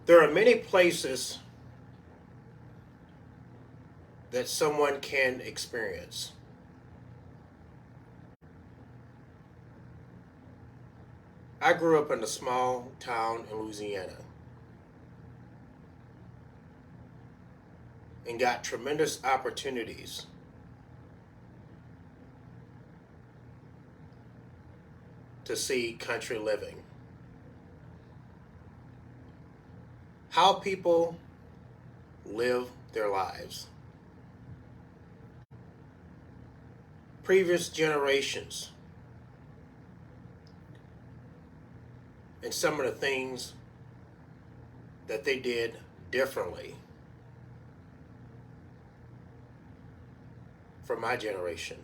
There are many places that someone can experience. I grew up in a small town in Louisiana and got tremendous opportunities to see country living. How people live their lives. Previous generations and some of the things that they did differently from my generation.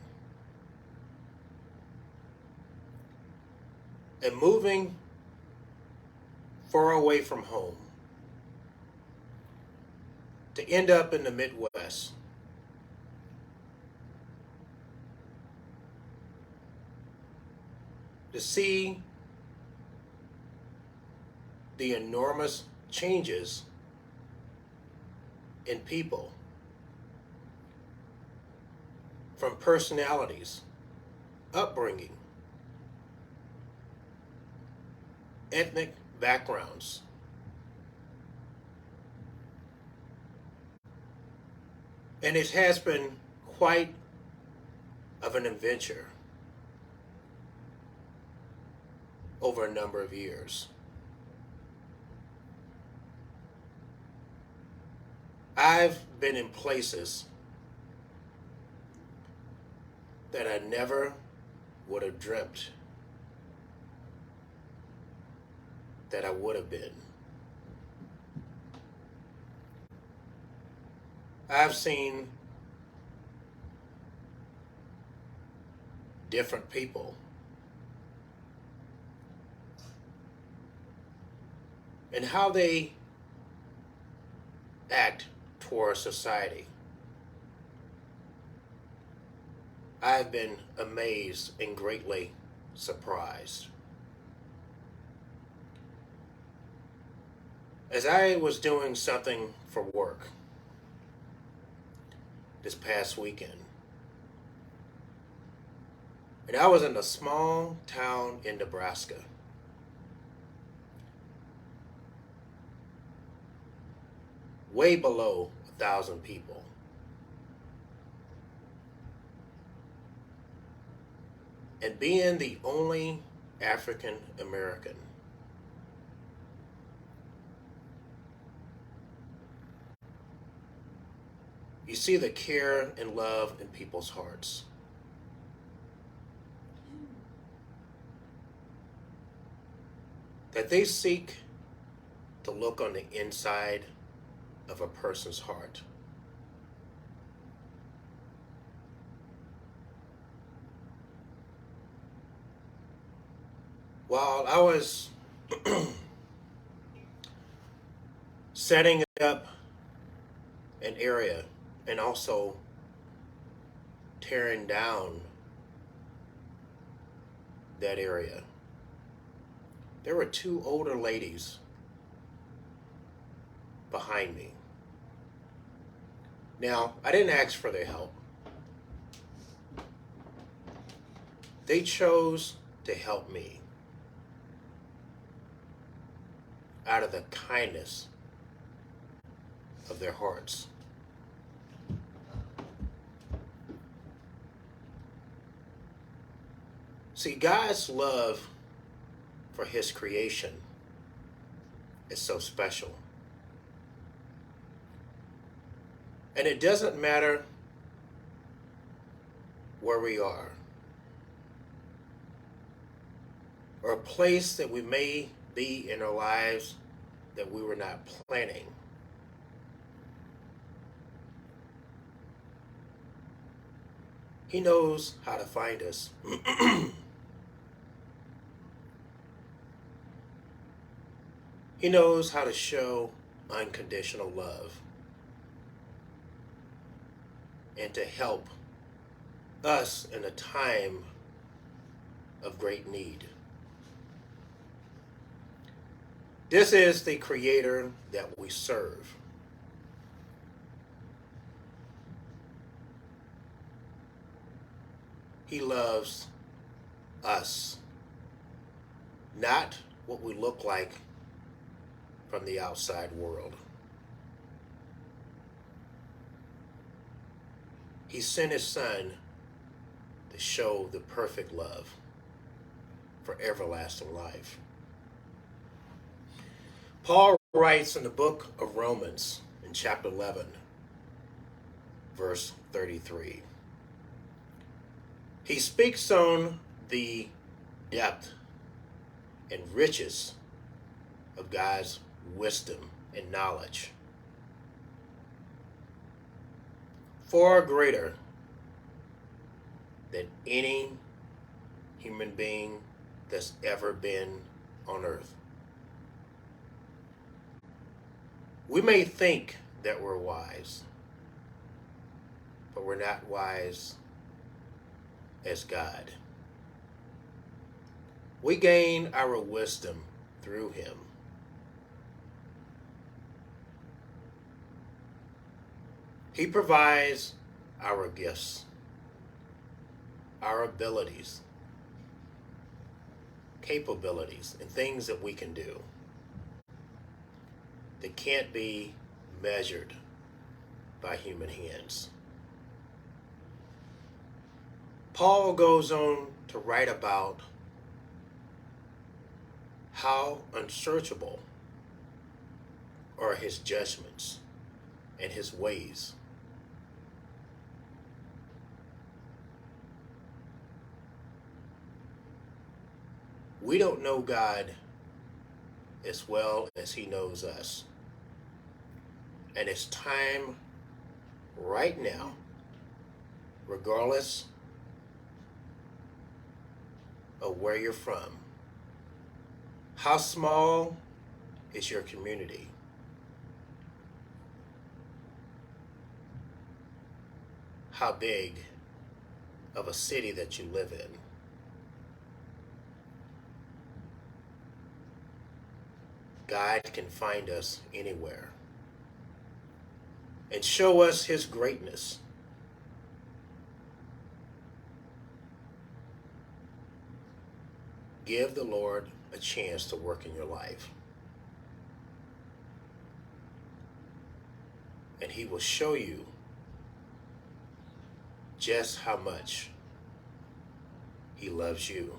And moving far away from home to end up in the Midwest. To see the enormous changes in people, from personalities, upbringing, ethnic backgrounds, and it has been quite of an adventure over a number of years. I've been in places that I never would have dreamt that I would have been. I've seen different people and how they act towards society. I've been amazed and greatly surprised. As I was doing something for work this past weekend, and I was in a small town in Nebraska. Way below 1,000 people. And being the only African American, you see the care and love in people's hearts. That they seek to look on the inside of a person's heart. While I was setting up an area and also tearing down that area, there were two older ladies behind me. Now, I didn't ask for their help. They chose to help me out of the kindness of their hearts. See, God's love for His creation is so special. And it doesn't matter where we are or a place that we may be in our lives that we were not planning. He knows how to find us. He knows how to show unconditional love and to help us in a time of great need. This is the Creator that we serve. He loves us, not what we look like from the outside world. He sent his Son to show the perfect love for everlasting life. Paul writes in the book of Romans in chapter 11, verse 33. He speaks on the depth and riches of God's wisdom and knowledge, far greater than any human being that's ever been on earth. We may think that we're wise, but we're not wise as God. We gain our wisdom through him. He provides our gifts, our abilities, capabilities, and things that we can do that can't be measured by human hands. Paul goes on to write about how unsearchable are his judgments and his ways. We don't know God as well as he knows us. And it's time right now, regardless of where you're from, how small is your community? How big of a city that you live in? God can find us anywhere and show us his greatness. Give the Lord a chance to work in your life, and he will show you just how much he loves you.